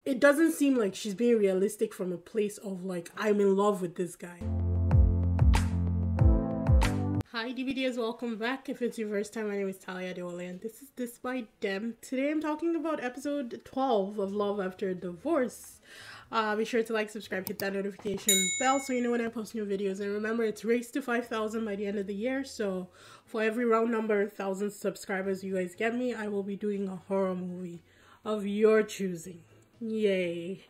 it doesn't seem like she's being realistic from a place of like, I'm in love with this guy. Hi DVDers, welcome back. If it's your first time, my name is Talia Adewale and this is DISBYDEM. Today I'm talking about episode 12 of Love After Divorce. Be sure to like, subscribe, hit that notification bell so you know when I post new videos. And remember, it's race to 5,000 by the end of the year. So for every round number 1,000 subscribers you guys get me, I will be doing a horror movie of your choosing. Yay.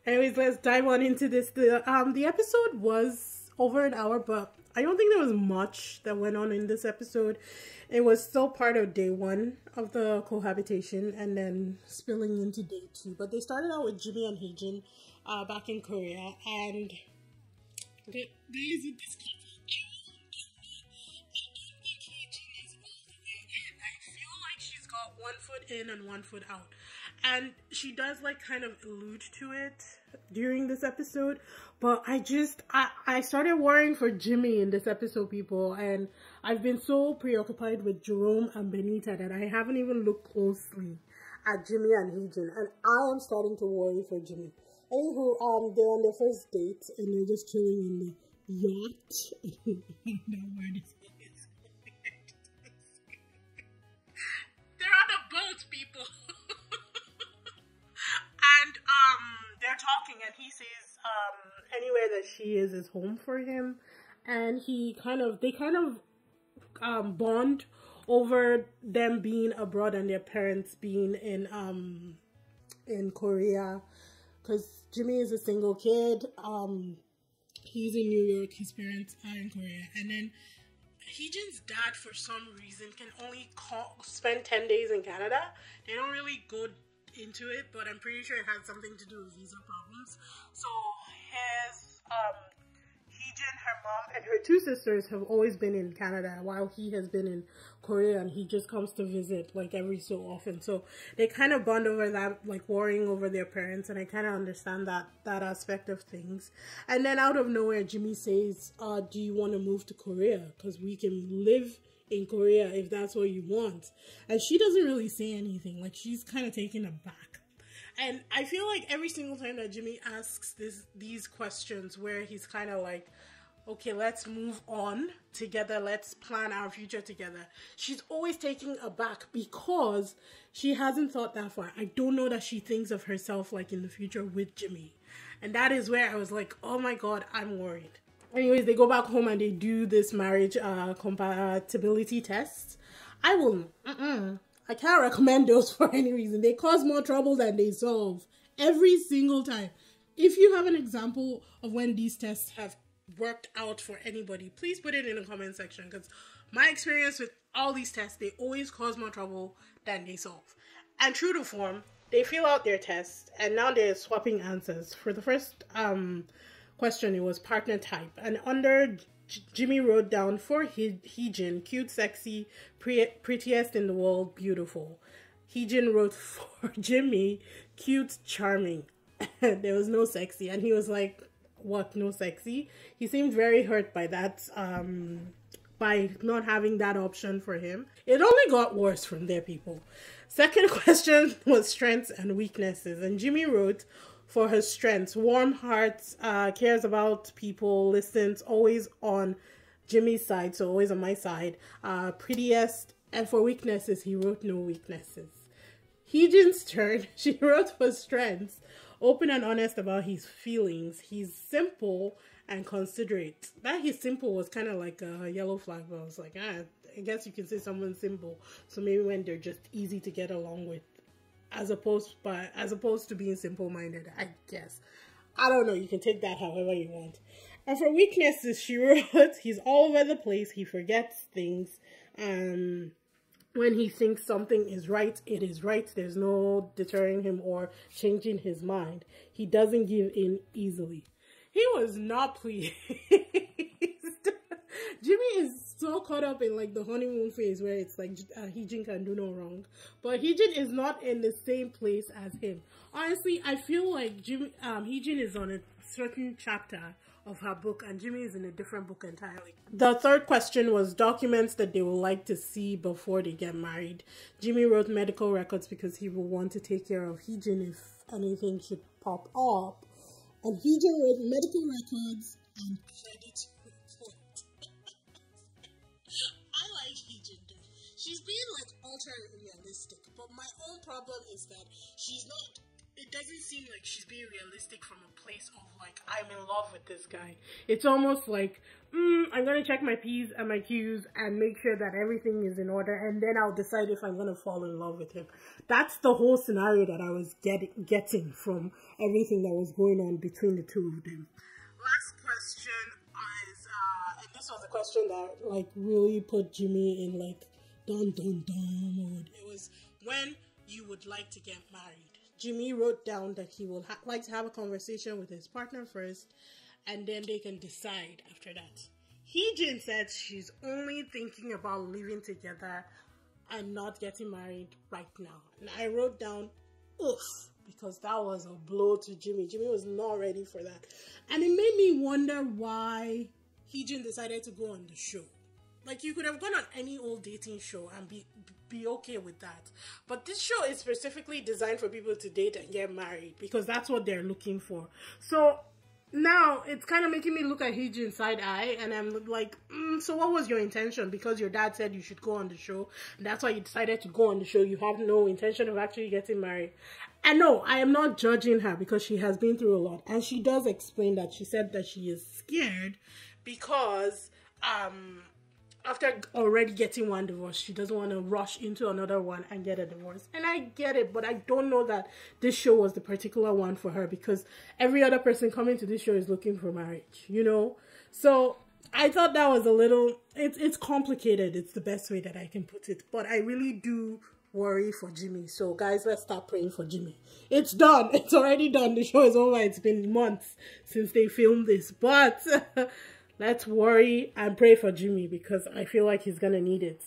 Anyways, let's dive on into this. The episode was over an hour, but I don't think there was much that went on in this episode. It was still part of day 1 of the cohabitation and then spilling into day 2. But they started out with JIMI and Heejin back in Korea, and there is a discussion. I feel like she's got one foot in and one foot out. And she does like kind of allude to it during this episode, but I started worrying for JIMI in this episode, people, and I've been so preoccupied with Jerome and Benita that I haven't even looked closely at JIMI and Heejin, and I am starting to worry for JIMI. Anywho, they're on their first date and they're just chilling in the yacht. I don't know where this is. They're on a boat, people. And they're talking, and he says anywhere that she is home for him, and they kind of bond over them being abroad and their parents being in Korea, because JIMI is a single kid. He's in New York, his parents are in Korea, and then Heejin's dad for some reason can only spend 10 days in Canada. They don't really go into it, but I'm pretty sure it had something to do with visa problems. So his Heejin, her mom, and her 2 sisters have always been in Canada while he has been in Korea, and he just comes to visit like every so often. So they kind of bond over that, like worrying over their parents, and I kind of understand that aspect of things. And then out of nowhere, JIMI says, do you want to move to Korea? Because we can live in Korea if that's what you want. And she doesn't really say anything, like she's kind of taken aback. And I feel like every single time that JIMI asks these questions where he's kind of like, okay, let's move on together, let's plan our future together, she's always taking aback because she hasn't thought that far. I don't know that she thinks of herself like in the future with JIMI, and that is where I was like, oh my god, I'm worried. Anyways, they go back home and they do this marriage compatibility test. I can't recommend those for any reason. They cause more trouble than they solve every single time. If you have an example of when these tests have worked out for anybody, please put it in the comment section, because my experience with all these tests, they always cause more trouble than they solve. And true to form, they fill out their test and now they're swapping answers. For the first question, it was partner type, and under JIMI wrote down for Heejin, cute, sexy, prettiest in the world, beautiful. Heejin wrote for JIMI, cute, charming. There was no sexy, and he was like, what, no sexy? He seemed very hurt by that, by not having that option for him. It only got worse from there, people. Second question was strengths and weaknesses, and JIMI wrote for her strengths, warm hearts, cares about people, listens, always on JIMI's side, so always on my side, prettiest, and for weaknesses, he wrote no weaknesses. Heejin's turn, she wrote for strengths, open and honest about his feelings, he's simple and considerate. That he's simple was kind of like a yellow flag, but I was like, I guess you can say someone's simple, so maybe when they're just easy to get along with, as opposed to being simple-minded, I guess. I don't know, you can take that however you want. And for weaknesses, she wrote, he's all over the place, he forgets things, when he thinks something is right, it is right. There's no deterring him or changing his mind. He doesn't give in easily. He was not pleased. JIMI is so caught up in like the honeymoon phase where it's like Heejin can do no wrong, but Heejin is not in the same place as him. Honestly, I feel like Heejin is on a certain chapter of her book and JIMI is in a different book entirely. The third question was documents that they would like to see before they get married. JIMI wrote medical records because he will want to take care of Heejin if anything should pop up. And Hijin wrote medical records and credit report. I like Hijin though. She's being like ultra realistic, but my own problem is that she's not. It doesn't seem like she's being realistic from a place of like, I'm in love with this guy. It's almost like, I'm gonna check my P's and my Q's and make sure that everything is in order, and then I'll decide if I'm gonna fall in love with him. That's the whole scenario that I was getting from everything that was going on between the two of them. Last question is, and this was a question that like really put Jimmy in like dun dun dun mode. It was, when you would like to get married. Jimmy wrote down that he will like to have a conversation with his partner first, and then they can decide after that. Hijin said she's only thinking about living together and not getting married right now. And I wrote down, oof, because that was a blow to Jimmy. Jimmy was not ready for that. And it made me wonder why Hijin decided to go on the show. Like, you could have gone on any old dating show and be okay with that. But this show is specifically designed for people to date and get married, because that's what they're looking for. So now it's kind of making me look at Hijin side eye, and I'm like, so what was your intention? Because your dad said you should go on the show, and that's why you decided to go on the show. You have no intention of actually getting married. And no, I am not judging her, because she has been through a lot. And she does explain that. She said that she is scared because after already getting one divorce, she doesn't want to rush into another one and get a divorce. And I get it, but I don't know that this show was the particular one for her, because every other person coming to this show is looking for marriage, you know? So I thought that was a little, it's complicated. It's the best way that I can put it. But I really do worry for Jimmy. So guys, let's start praying for Jimmy. It's done. It's already done. The show is over. It's been months since they filmed this. But let's worry and pray for Jimmy, because I feel like he's going to need it.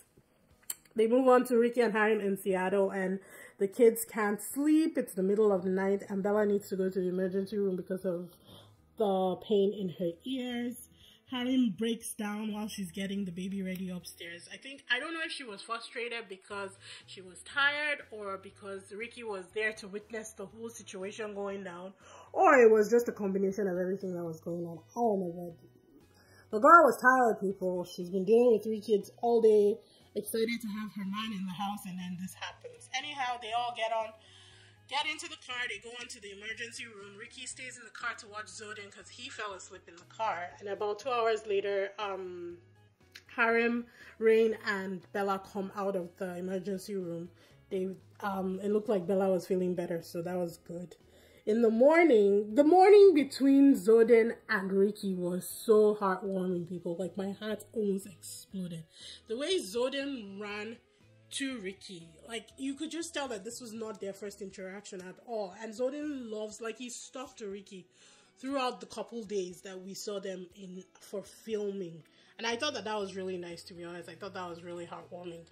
They move on to Ricky and Harim in Seattle, and the kids can't sleep. It's the middle of the night, and Bella needs to go to the emergency room because of the pain in her ears. Harim breaks down while she's getting the baby ready upstairs. I don't know if she was frustrated because she was tired, or because Ricky was there to witness the whole situation going down, or it was just a combination of everything that was going on. I don't know. The girl was tired, people. She's been dealing with 3 kids all day, excited to have her man in the house, and then this happens. Anyhow, they all get into the car, they go into the emergency room. Ricky stays in the car to watch Zodin because he fell asleep in the car. And about 2 hours later, Harim, Rain, and Bella come out of the emergency room. It looked like Bella was feeling better, so that was good. In the morning between Zodin and Ricky was so heartwarming, people. Like, my heart almost exploded. The way Zodin ran to Ricky, like, you could just tell that this was not their first interaction at all. And Zodin loves, like, he stuck to Ricky throughout the couple days that we saw them in for filming. And I thought that was really nice, to be honest. I thought that was really heartwarming.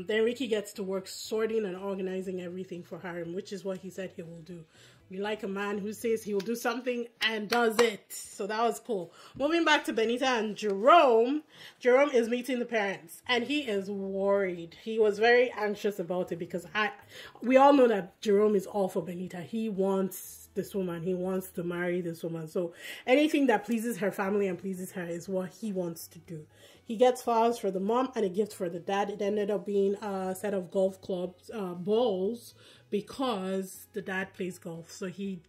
Then Ricky gets to work sorting and organizing everything for Harim, which is what he said he will do. We like a man who says he will do something and does it. So that was cool. Moving back to Benita and Jerome. Jerome is meeting the parents, and he is worried. He was very anxious about it, because we all know that Jerome is all for Benita. He wants this woman. He wants to marry this woman. So anything that pleases her family and pleases her is what he wants to do. He gets flowers for the mom and a gift for the dad. It ended up being a set of golf clubs, balls, because the dad plays golf. So he'd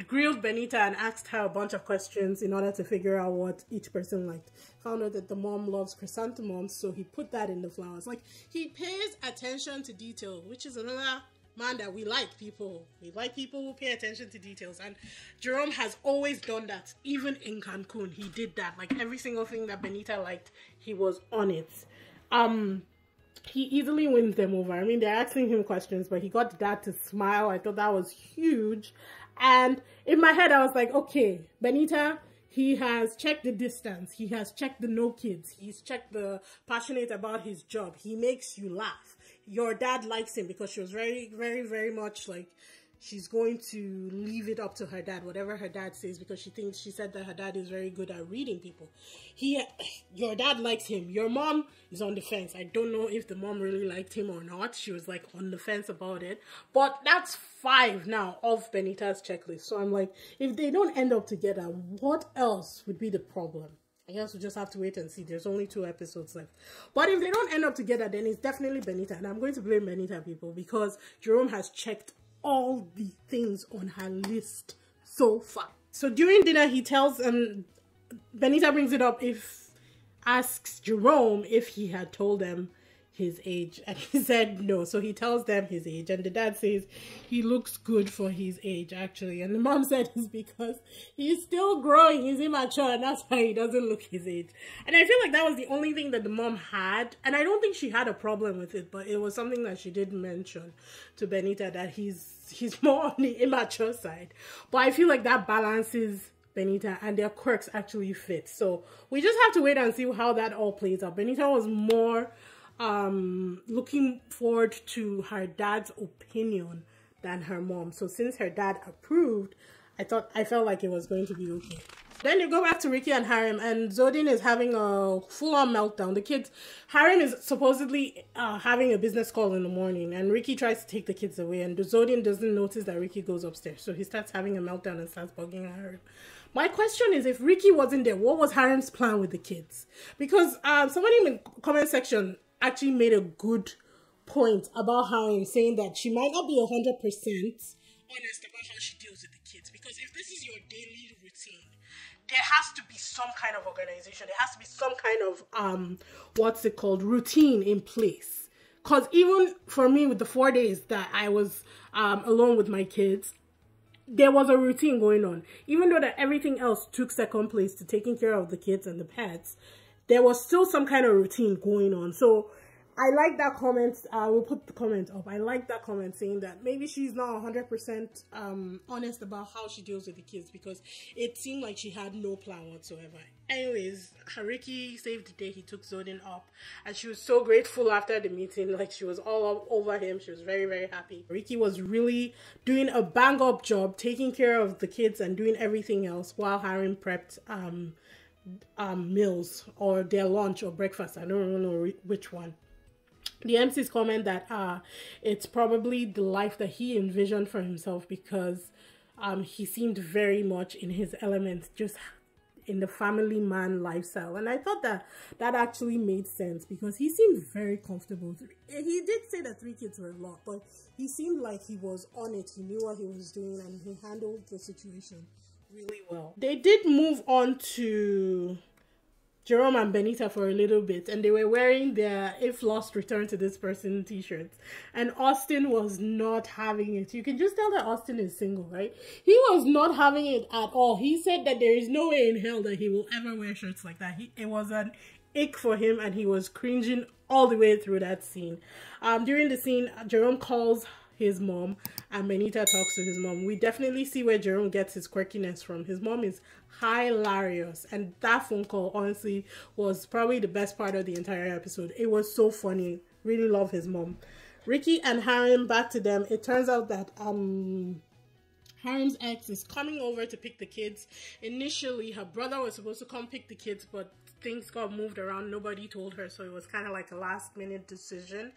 grilled Benita and asked her a bunch of questions in order to figure out what each person liked. Found out that the mom loves chrysanthemums, so he put that in the flowers. Like, he pays attention to detail, which is another man that we like, people. We like people who pay attention to details. And Jerome has always done that. Even in Cancun, he did that. Like, every single thing that Benita liked, he was on it. He easily wins them over. I mean, they're asking him questions, but he got the dad to smile. I thought that was huge. And in my head, I was like, okay, Benita, he has checked the distance. He has checked the no kids. He's checked the passionate about his job. He makes you laugh. Your dad likes him, because she was very, very, very much like she's going to leave it up to her dad, whatever her dad says, because she said that her dad is very good at reading people. Your dad likes him. Your mom is on the fence. I don't know if the mom really liked him or not. She was like on the fence about it. But that's 5 now of Benita's checklist. So I'm like, if they don't end up together, what else would be the problem? I guess we just have to wait and see. There's only 2 episodes left. But if they don't end up together, then it's definitely Benita. And I'm going to blame Benita, people, because Jerome has checked all the things on her list so far. So during dinner, he tells Benita brings it up, asks Jerome if he had told them his age, and he said no. So he tells them his age, and the dad says he looks good for his age, actually. And the mom said it's because he's still growing, he's immature, and that's why he doesn't look his age. And I feel like that was the only thing that the mom had, and I don't think she had a problem with it, but it was something that she did mention to Benita, that he's more on the immature side. But I feel like that balances Benita, and their quirks actually fit. So we just have to wait and see how that all plays out. Benita was more looking forward to her dad's opinion than her mom. So since her dad approved, I felt like it was going to be okay. Then you go back to Ricky and Harem, and Zodin is having a full-on meltdown. Harem is supposedly having a business call in the morning, and Ricky tries to take the kids away, and Zodin doesn't notice that Ricky goes upstairs. So he starts having a meltdown and starts bugging Harem. My question is, if Ricky wasn't there, what was Harem's plan with the kids? Because somebody in the comment section actually made a good point about Harem, saying that she might not be 100% honest about how she deals with the kids. Because if this is your daily routine, there has to be some kind of organization. There has to be some kind of routine in place. Because even for me, with the 4 days that I was alone with my kids, there was a routine going on. Even though that everything else took second place to taking care of the kids and the pets, there was still some kind of routine going on. So I like that comment. We'll put the comment up. I like that comment saying that maybe she's not 100% honest about how she deals with the kids, because it seemed like she had no plan whatsoever. Anyways, Ricky saved the day. He took Zodin up, and she was so grateful after the meeting. Like, she was all over him. She was very, very happy. Ricky was really doing a bang-up job taking care of the kids and doing everything else while Harem prepped meals or their lunch or breakfast. I don't really know which one. The MCs comment that it's probably the life that he envisioned for himself, because he seemed very much in his element, just in the family man lifestyle. And I thought that actually made sense, because he seemed very comfortable. He did say that 3 kids were a lot, but he seemed like he was on it. He knew what he was doing, and he handled the situation really well. They did move on to Jerome and Benita for a little bit, and they were wearing their "If Lost, Return to This Person" t-shirts, and Austin was not having it. You can just tell that Austin is single, right? He was not having it at all. He said that there is no way in hell that he will ever wear shirts like that. It was an ick for him, and he was cringing all the way through that scene. During the scene, Jerome calls his mom, and Benita talks to his mom. We definitely see where Jerome gets his quirkiness from. His mom is hilarious, and that phone call honestly was probably the best part of the entire episode. It was so funny. Really love his mom. Ricky and Harem, back to them. It turns out that Harem's ex is coming over to pick the kids. Initially, her brother was supposed to come pick the kids, but things got moved around. Nobody told her, so it was kind of like a last minute decision.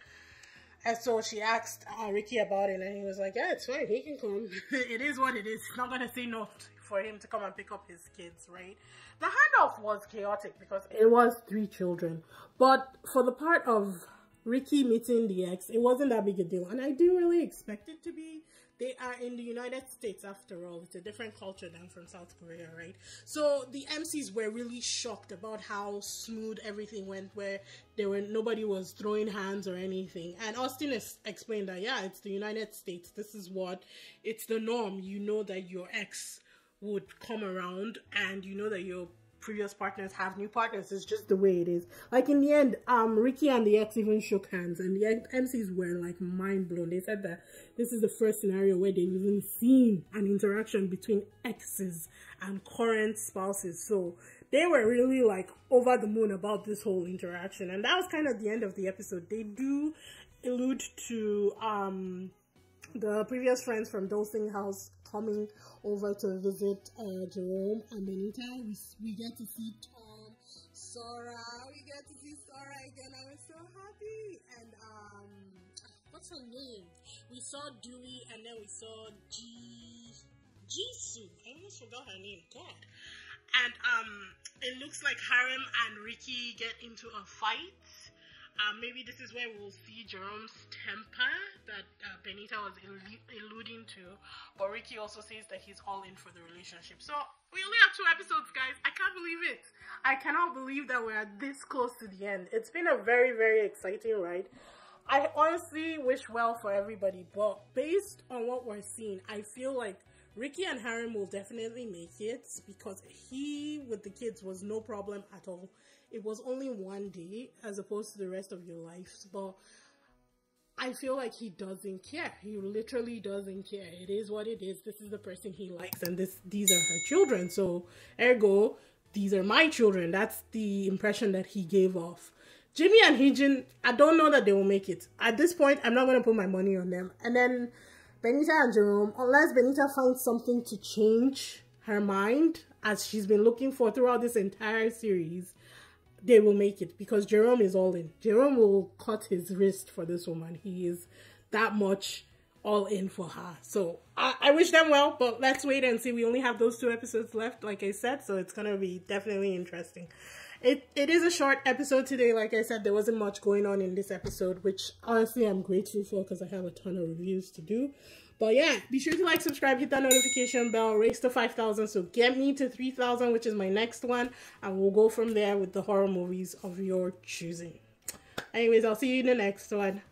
And so she asked Ricky about it, and he was like, yeah, it's fine, he can come. It is what it is. It's not going to say no for him to come and pick up his kids, right? The handoff was chaotic because it was 3 children. But for the part of Ricky meeting the ex, it wasn't that big a deal. And I didn't really expect it to be. They are in the United States after all. It's a different culture than from South Korea, right? So the MCs were really shocked about how smooth everything went, where nobody was throwing hands or anything. And Austin explained that, yeah, it's the United States. This is it's the norm. You know that your ex would come around, and you know that your previous partners have new partners. It's just the way it is. Like, in the end, Ricky and the ex even shook hands, and the MCs were like mind blown. They said that this is the first scenario where they've even seen an interaction between exes and current spouses. So they were really like over the moon about this whole interaction. And that was kind of the end of the episode. They do allude to the previous friends from Dolsing House coming over to visit Jerome and Benita. We get to see Tom, Sora. We get to see Sora again. I was so happy. And what's her name? We saw Dewey, and then we saw Jisoo. I almost forgot her name. God. And it looks like Harem and Ricky get into a fight. Maybe this is where we'll see Jerome's temper that Benita was alluding to. But Ricky also says that he's all in for the relationship. So we only have 2 episodes, guys. I can't believe it. I cannot believe that we're this close to the end. It's been a very, very exciting ride. I honestly wish well for everybody. But based on what we're seeing, I feel like Ricky and Harem will definitely make it, because he, with the kids, was no problem at all. It was only one day as opposed to the rest of your life. But I feel like he doesn't care. He literally doesn't care. It is what it is. This is the person he likes, and these are her children. So, ergo, these are my children. That's the impression that he gave off. Jimmy and Heejin, I don't know that they will make it. At this point, I'm not going to put my money on them. And then Benita and Jerome, unless Benita finds something to change her mind, as she's been looking for throughout this entire series, they will make it, because Jerome is all in. Jerome will cut his wrist for this woman. He is that much all in for her. So I wish them well, but let's wait and see. We only have those 2 episodes left, like I said, so it's gonna be definitely interesting. It is a short episode today. Like I said, there wasn't much going on in this episode, which honestly I'm grateful for, because I have a ton of reviews to do. But yeah, be sure to like, subscribe, hit that notification bell, race to 5,000. So get me to 3,000, which is my next one. And we'll go from there with the horror movies of your choosing. Anyways, I'll see you in the next one.